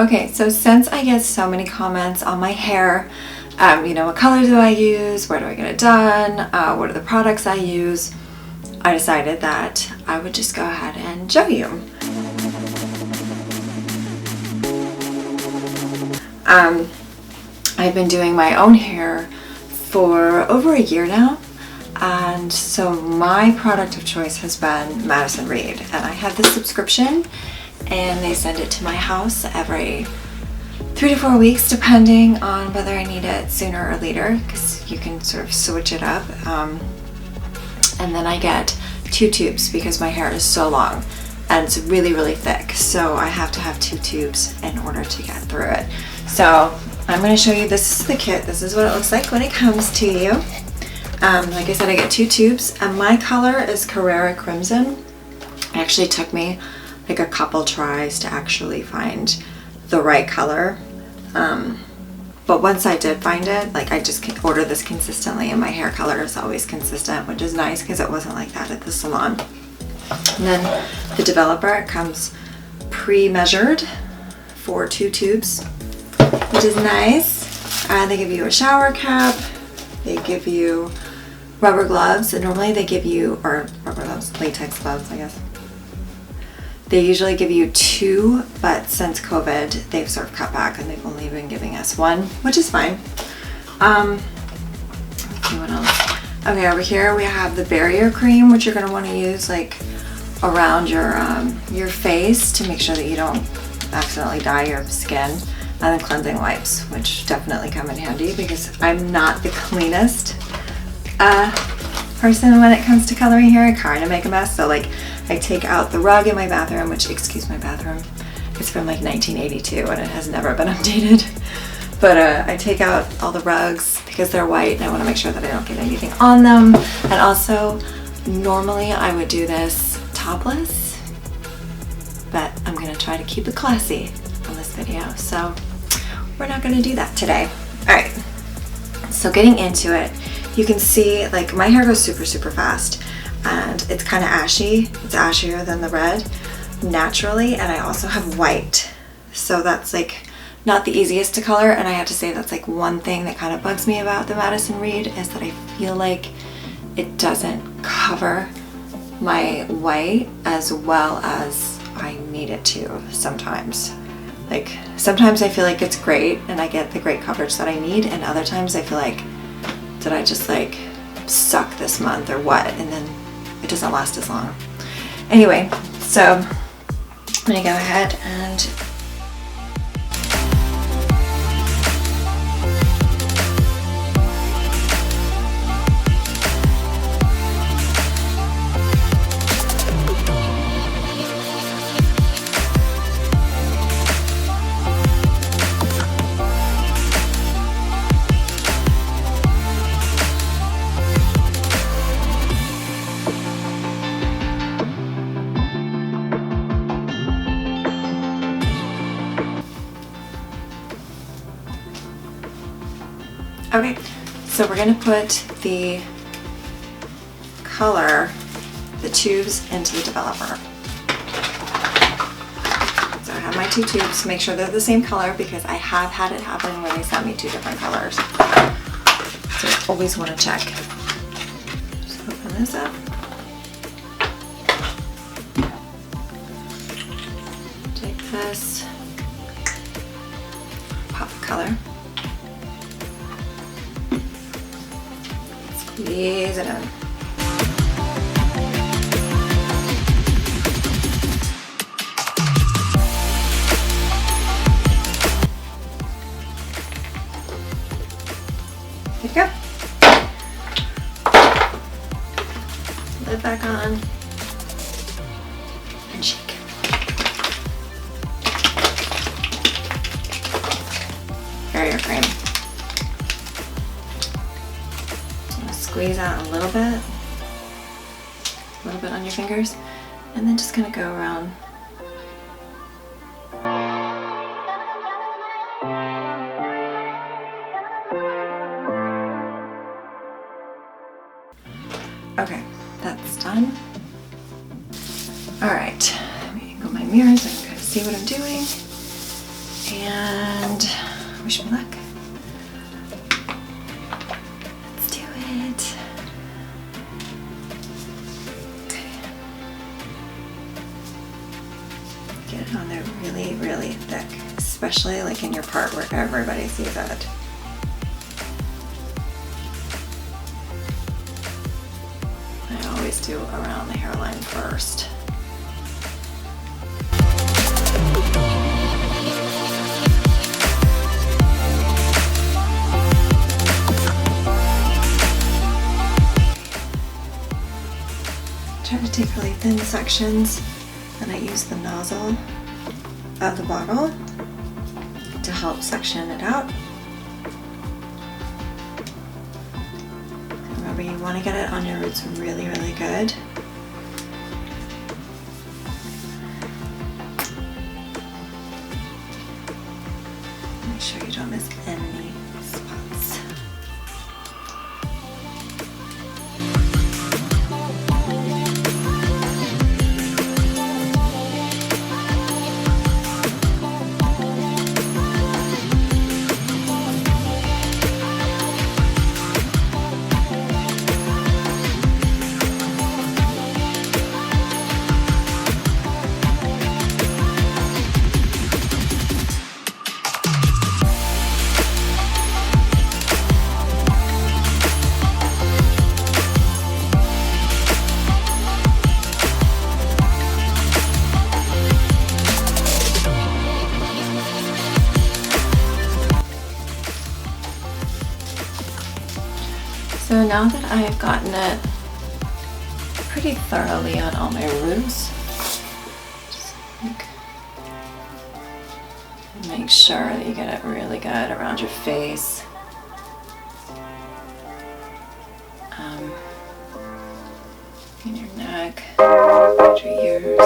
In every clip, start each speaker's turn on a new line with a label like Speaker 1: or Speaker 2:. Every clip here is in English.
Speaker 1: Okay, so since I get so many comments on my hair, what color do I use? Where do I get it done? What are the products I use? I decided that I would just go ahead and show you. I've been doing my own hair for over a year now, and so my product of choice has been Madison Reed, and I have this subscription and they send it to my house every 3 to 4 weeks depending on whether I need it sooner or later, because you can sort of switch it up. And then I get 2 tubes because my hair is so long and it's really thick, so I have to have 2 tubes in order to get through it. So I'm going to show you, this is the kit. This is what it looks like when it comes to you. Like I said, I get 2 tubes, and my color is Carrera Crimson. It actually took me like a couple tries to actually find the right color. But once I did find it, like I just can order this consistently, and my hair color is always consistent, which is nice because it wasn't like that at the salon. And then the developer, it comes pre-measured for 2 tubes, which is nice. They give you a shower cap, they give you rubber gloves, and normally they give you, or rubber gloves, latex gloves, I guess. They usually give you 2, but since COVID, they've sort of cut back and they've only been giving us 1, which is fine. Let's see what else. Okay, over here we have the barrier cream, which you're gonna wanna use like around your face to make sure that you don't accidentally dye your skin. And then cleansing wipes, which definitely come in handy because I'm not the cleanest person when it comes to coloring hair. I kind of make a mess, so like I take out the rug in my bathroom, which, excuse my bathroom, it's from like 1982 and it has never been updated. But I take out all the rugs because they're white and I want to make sure that I don't get anything on them. And also, normally I would do this topless, but I'm gonna try to keep it classy on this video, so we're not gonna do that today. All right, so getting into it, you can see like my hair goes super fast, and it's kind of ashy. It's ashier than the red naturally, and I also have white, so that's like not the easiest to color. And I have to say that's like one thing that kind of bugs me about the Madison Reed, is that I feel like it doesn't cover my white as well as I need it to sometimes. Like sometimes I feel like it's great and I get the great coverage that I need, and other times I feel like, did I just like suck this month or what? And then it doesn't last as long. Anyway, so I'm gonna go ahead and okay, so we're gonna put the color, the tubes, into the developer. So I have my 2 tubes, make sure they're the same color because I have had it happen where they sent me 2 different colors. So I always wanna check. Just open this up. Take this, pop the color. Squeeze it in. There you go. Lid back on and shake. Barrier cream. Squeeze out a little bit on your fingers, and then just kind of go around. Okay, that's done. All right, let me angle my mirror so I can kind of see what I'm doing. And wish me luck. Let's do it. Okay. Get it on there really, really thick, especially like in your part where everybody sees it. I always do around the hairline first. Try to take really thin sections, and I use the nozzle of the bottle to help section it out. Remember, you want to get it on your roots really, really good. Make sure you don't miss any spots. So now that I have gotten it pretty thoroughly on all my roots, just make sure that you get it really good around your face. In your neck, your ears,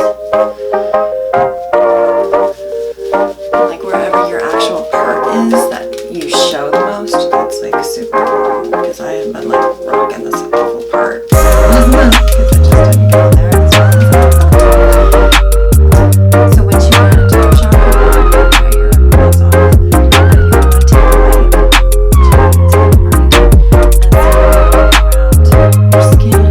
Speaker 1: like wherever your actual part is that you show the most. That's like super important because I have been like rocking this awful part because it just didn't go there. So once you want to do a shower, try your clothes on, and you want to take a light and around your skin.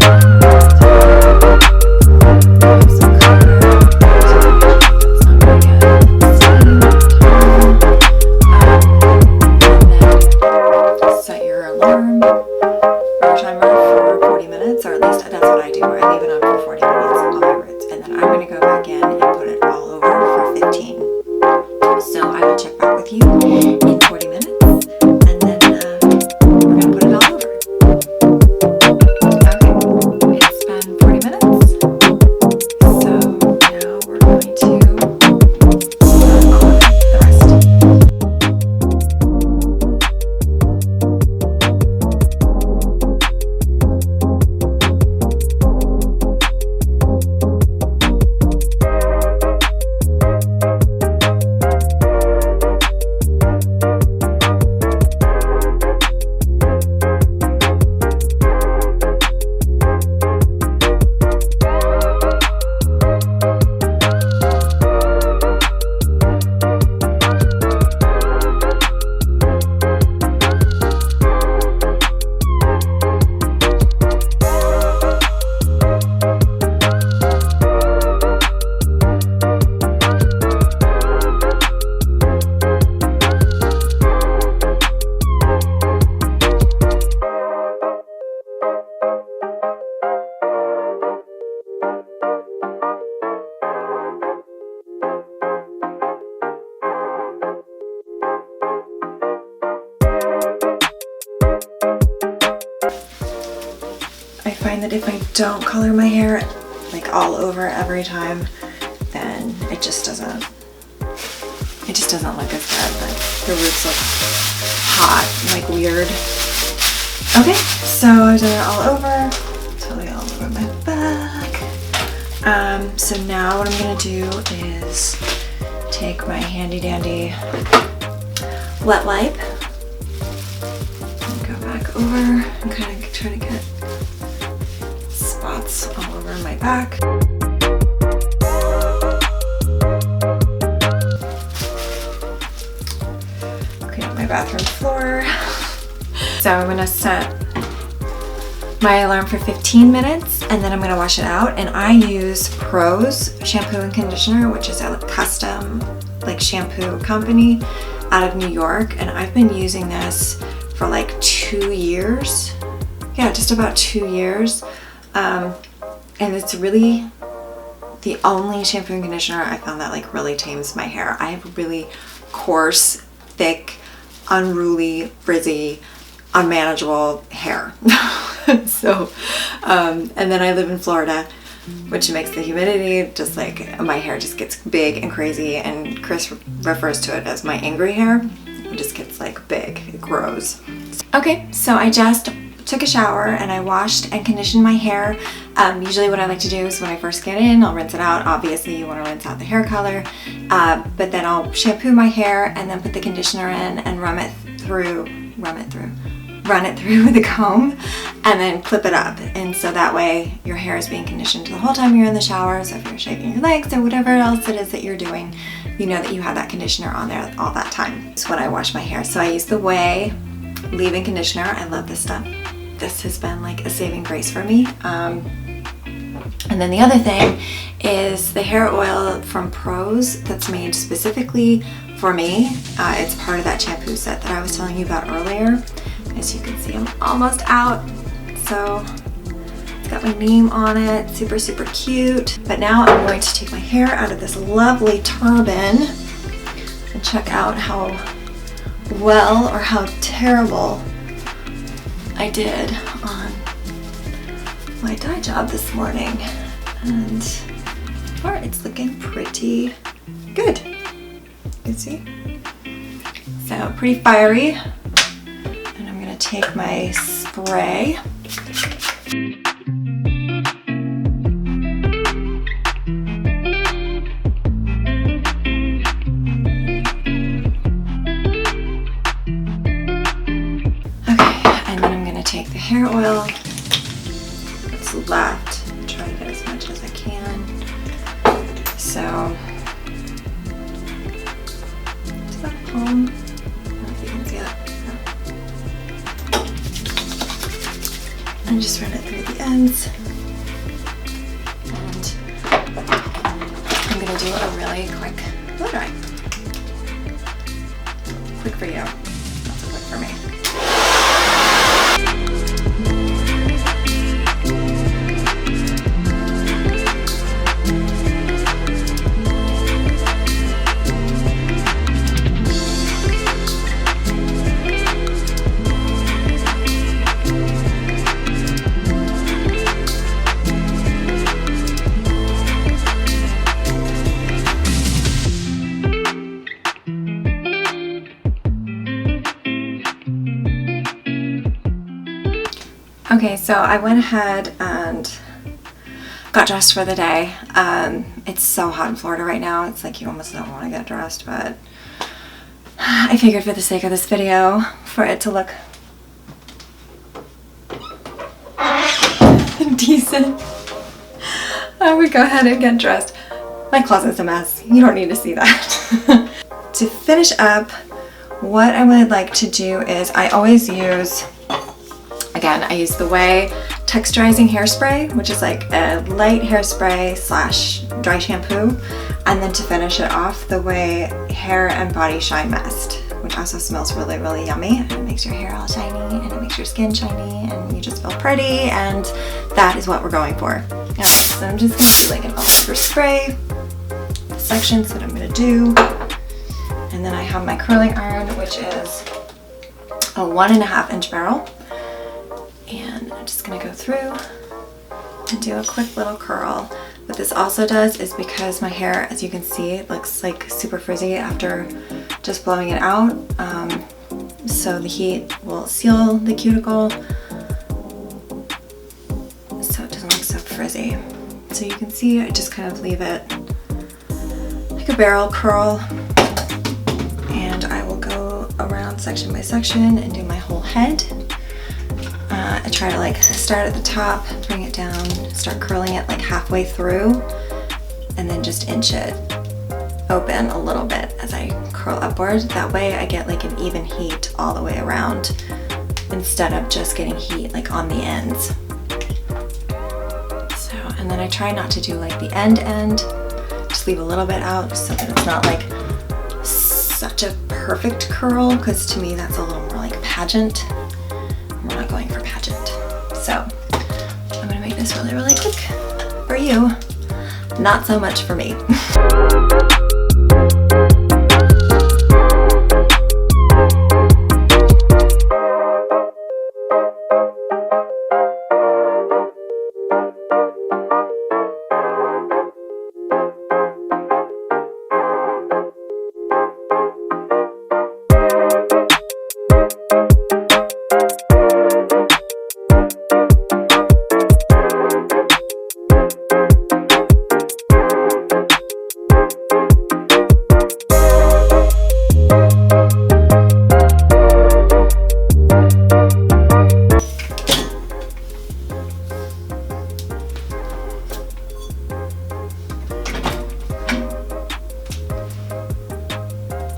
Speaker 1: I find that if I don't color my hair like all over every time, then it just doesn't look as good. Like the roots look hot, like weird. Okay, so I've done it all over, totally all over my back. So now what I'm gonna do is take my handy dandy wet wipe and go back over and kind of try to get spots all over my back. clean up my bathroom floor. So I'm gonna set my alarm for 15 minutes and then I'm gonna wash it out. And I use Prose shampoo and conditioner, which is a custom like shampoo company out of New York. And I've been using this for like 2 years. Yeah, just about 2 years. And it's really the only shampoo and conditioner I found that like really tames my hair. I have really coarse, thick, unruly, frizzy, unmanageable hair. So, and then I live in Florida, which makes the humidity just like my hair just gets big and crazy, and Chris refers to it as my angry hair. It just gets like big, it grows. Okay, so I just took a shower and I washed and conditioned my hair. Usually what I like to do is when I first get in, I'll rinse it out. Obviously you want to rinse out the hair color, but then I'll shampoo my hair and then put the conditioner in and run it through with a comb and then clip it up. And so that way your hair is being conditioned the whole time you're in the shower. So if you're shaving your legs or whatever else it is that you're doing, you know that you have that conditioner on there all that time. It's when I wash my hair. So I use the Ouai leave-in conditioner. I love this stuff. This has been like a saving grace for me. And then the other thing is the hair oil from Prose that's made specifically for me. It's part of that shampoo set that I was telling you about earlier. As you can see, I'm almost out. So it's got my name on it, super, super cute. But now I'm going to take my hair out of this lovely turban and check out how well or how terrible I did on my dye job this morning. And so far it's looking pretty good. You can see? So pretty fiery. Take my spray. Take the hair oil that's left, try to get as much as I can. So, is that a palm? I don't know if you can see that. No. And just run it through the ends. And I'm gonna do a really quick blow dry. Quick for you, not so quick for me. Okay, so I went ahead and got dressed for the day. It's so hot in Florida right now. It's like you almost don't want to get dressed, but I figured for the sake of this video, for it to look decent, I would go ahead and get dressed. My closet's a mess. You don't need to see that. To finish up, what I would like to do is I always use, again, I use the Ouai texturizing hairspray, which is like a light hairspray slash dry shampoo, and then to finish it off, the Ouai hair and body shine mist, which also smells really, really yummy, and it makes your hair all shiny and it makes your skin shiny and you just feel pretty, and that is what we're going for. Alright, so I'm just gonna do like an all-over spray. This section's what I'm gonna do, and then I have my curling iron, which is a 1.5 inch barrel. And I'm just gonna go through and do a quick little curl. What this also does is, because my hair, as you can see, it looks like super frizzy after just blowing it out, so the heat will seal the cuticle so it doesn't look so frizzy. So you can see I just kind of leave it like a barrel curl, and I will go around section by section and do my whole head. I try to like start at the top, bring it down, start curling it like halfway through, and then just inch it open a little bit as I curl upward. That way I get like an even heat all the way around instead of just getting heat like on the ends. So, and then I try not to do like the end, just leave a little bit out so that it's not like such a perfect curl, because to me that's a little more like pageant. We're not going for pageant. So I'm gonna make this really, really quick for you. Not so much for me.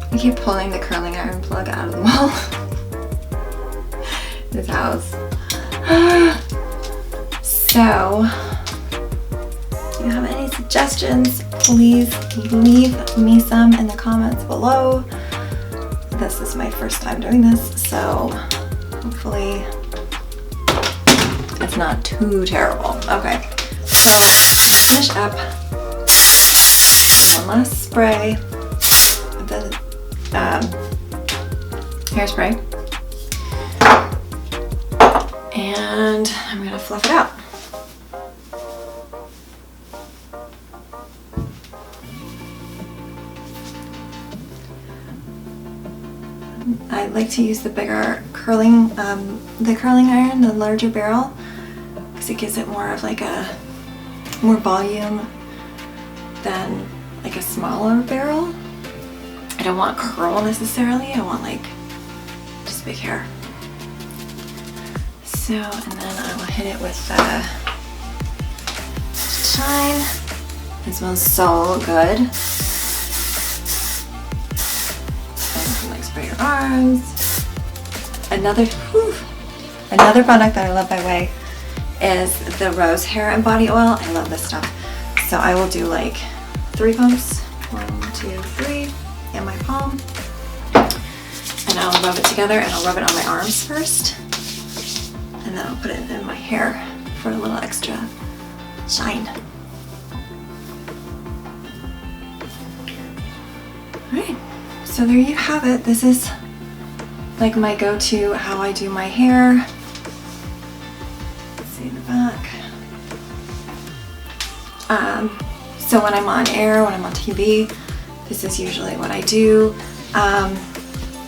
Speaker 1: I keep pulling the curling iron plug out of the wall. This house. So, if you have any suggestions, please leave me some in the comments below. This is my first time doing this, so hopefully it's not too terrible. Okay, so I'm gonna finish up one last spray of the hairspray, and I'm gonna fluff it out. I like to use the bigger curling iron, the larger barrel, because it gives it more of like a more volume than like a smaller barrel. I don't want curl necessarily, I want like just big hair. So, and then I will hit it with Shine. It smells so good. And like spray your arms. Another product that I love by Way is the rose hair and body oil. I love this stuff. So I will do like 3 pumps, 1, 2, 3. In my palm, and I'll rub it together, and I'll rub it on my arms first, and then I'll put it in my hair for a little extra shine. Alright, so there you have it. This is like my go-to how I do my hair. Let's see the back. So when I'm on air, when I'm on TV, this is usually what I do.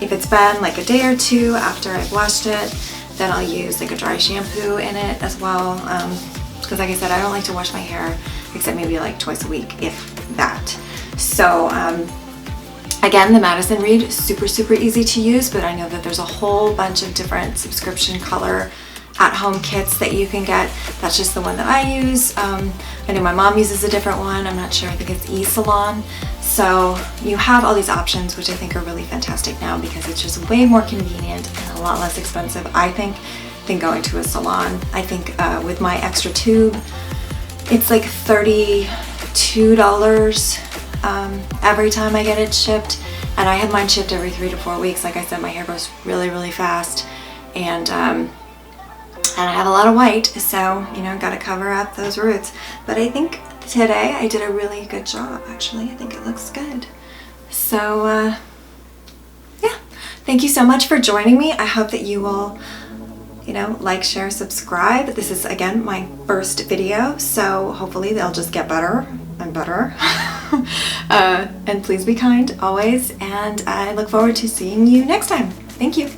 Speaker 1: If it's been like a day or two after I've washed it, then I'll use like a dry shampoo in it as well. Because like I said, I don't like to wash my hair except maybe like twice a week, if that. So again, the Madison Reed, super, super easy to use, but I know that there's a whole bunch of different subscription color at-home kits that you can get. That's just the one that I use. I know my mom uses a different one. I'm not sure, I think it's eSalon. So you have all these options, which I think are really fantastic now, because it's just way more convenient and a lot less expensive, I think, than going to a salon. I think with my extra tube, it's like $32 every time I get it shipped. And I have mine shipped every 3 to 4 weeks. Like I said, my hair grows really, really fast. And I have a lot of white, so, you know, gotta cover up those roots. But I think today I did a really good job, actually. I think it looks good. So, yeah. Thank you so much for joining me. I hope that you will, you know, like, share, subscribe. This is, again, my first video, so hopefully they'll just get better and better. And please be kind, always. And I look forward to seeing you next time. Thank you.